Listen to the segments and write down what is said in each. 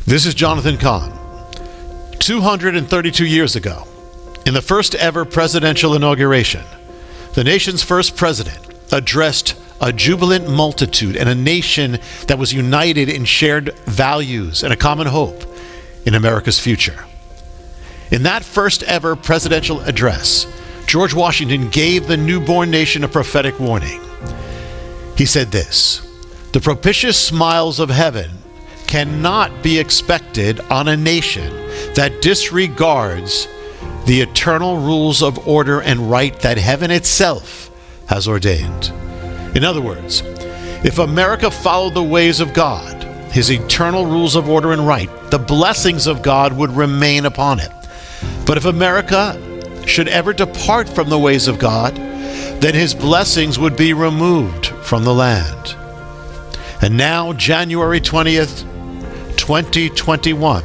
This is Jonathan Cahn. 232 years ago, in the first ever presidential inauguration, the nation's first president addressed a jubilant multitude and a nation that was united in shared values and a common hope in America's future. In that first ever presidential address, George Washington gave the newborn nation a prophetic warning. He said this: "The propitious smiles of heaven cannot be expected on a nation that disregards the eternal rules of order and right that heaven itself has ordained." In other words, if America followed the ways of God, his eternal rules of order and right, the blessings of God would remain upon it. But if America should ever depart from the ways of God, then his blessings would be removed from the land. And now, January 20th, 2021,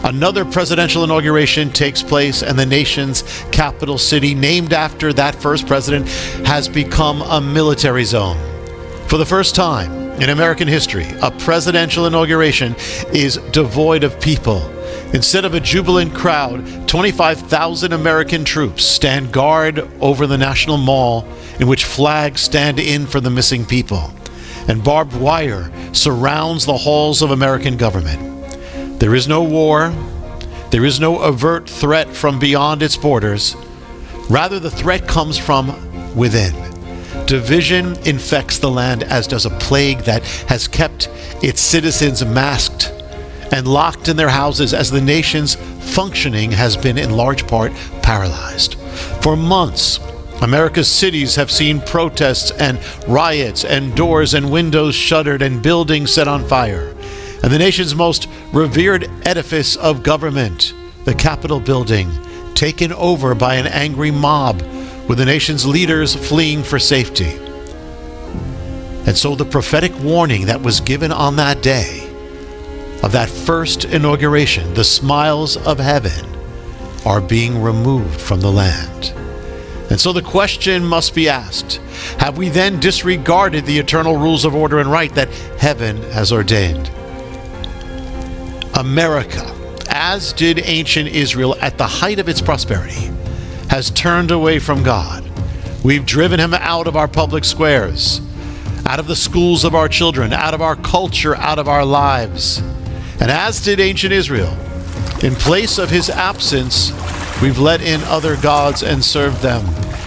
another presidential inauguration takes place, and the nation's capital city, named after that first president, has become a military zone. For the first time in American history, a presidential inauguration is devoid of people. Instead of a jubilant crowd, 25,000 American troops stand guard over the National Mall, in which flags stand in for the missing people, and barbed wire surrounds the halls of American government. There is no war. There is no overt threat from beyond its borders. Rather, the threat comes from within. Division infects the land, as does a plague that has kept its citizens masked and locked in their houses, as the nation's functioning has been in large part paralyzed. For months, America's cities have seen protests and riots, and doors and windows shuttered and buildings set on fire. And the nation's most revered edifice of government, the Capitol building, taken over by an angry mob, with the nation's leaders fleeing for safety. And so the prophetic warning that was given on that day of that first inauguration, the smiles of heaven, are being removed from the land. And so the question must be asked: have we then disregarded the eternal rules of order and right that heaven has ordained? America, as did ancient Israel at the height of its prosperity, has turned away from God. We've driven him out of our public squares, out of the schools of our children, out of our culture, out of our lives. And as did ancient Israel, in place of his absence, we've let in other gods and served them.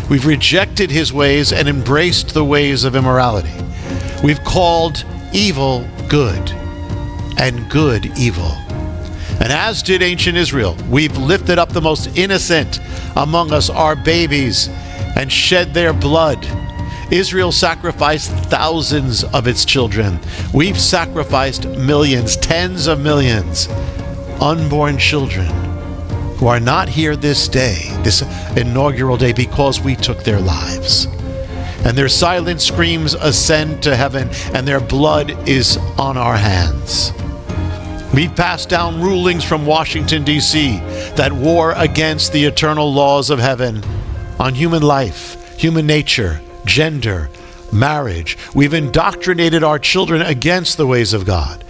We've rejected his ways and embraced the ways of immorality. We've called evil good and good evil. And as did ancient Israel, we've lifted up the most innocent among us, our babies, and shed their blood. Israel sacrificed thousands of its children. We've sacrificed millions, tens of millions, unborn children who are not here this day, this inaugural day, because we took their lives. And their silent screams ascend to heaven, and their blood is on our hands. We've passed down rulings from Washington, D.C. that war against the eternal laws of heaven on human life, human nature, gender, marriage. We've indoctrinated our children against the ways of God.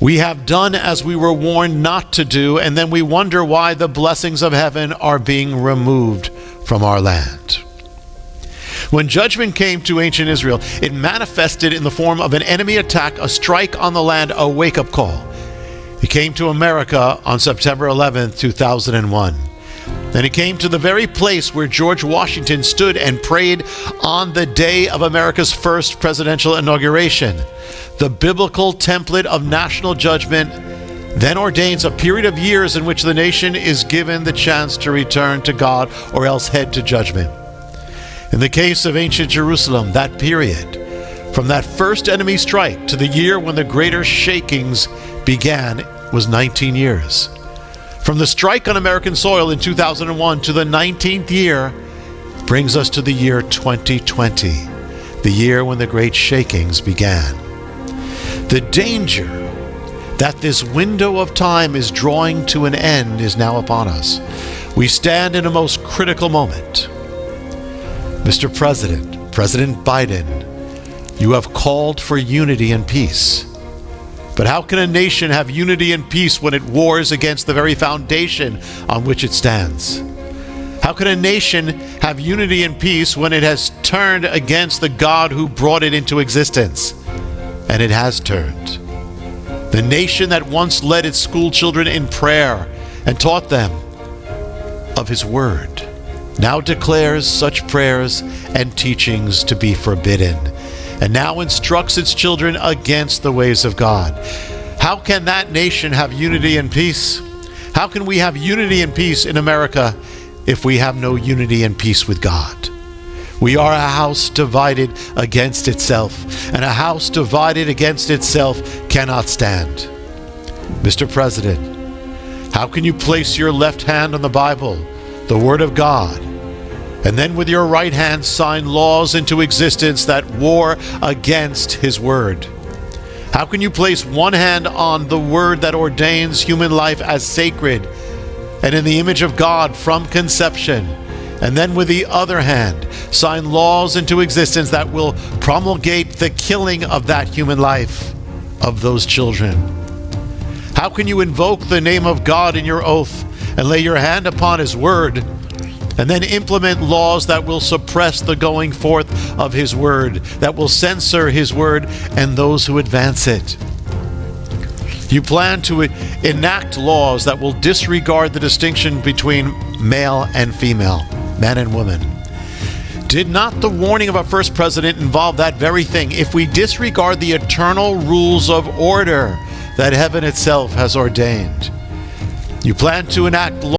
We have done as we were warned not to do, and then we wonder why the blessings of heaven are being removed from our land. When judgment came to ancient Israel, it manifested in the form of an enemy attack, a strike on the land, a wake-up call. It came to America on September 11th, 2001. And it came to the very place where George Washington stood and prayed on the day of America's first presidential inauguration. The biblical template of national judgment then ordains a period of years in which the nation is given the chance to return to God or else head to judgment. In the case of ancient Jerusalem, that period, from that first enemy strike to the year when the greater shakings began, was 19 years. From the strike on American soil in 2001 to the 19th year brings us to the year 2020, the year when the great shakings began. The danger that this window of time is drawing to an end is now upon us. We stand in a most critical moment. Mr. President, President Biden, you have called for unity and peace. But how can a nation have unity and peace when it wars against the very foundation on which it stands? How can a nation have unity and peace when it has turned against the God who brought it into existence? And it has turned. The nation that once led its school children in prayer and taught them of His Word now declares such prayers and teachings to be forbidden, and now instructs its children against the ways of God. How can that nation have unity and peace? How can we have unity and peace in America if we have no unity and peace with God? We are a house divided against itself, and a house divided against itself cannot stand. Mr. President, how can you place your left hand on the Bible, the Word of God, and then with your right hand sign laws into existence that war against His Word? How can you place one hand on the Word that ordains human life as sacred and in the image of God from conception, and then with the other hand sign laws into existence that will promulgate the killing of that human life, of those children? How can you invoke the name of God in your oath and lay your hand upon His Word, and then implement laws that will suppress the going forth of His Word, that will censor His Word and those who advance it? You plan to enact laws that will disregard the distinction between male and female, man and woman. Did not the warning of our first president involve that very thing? If we disregard the eternal rules of order that heaven itself has ordained, you plan to enact laws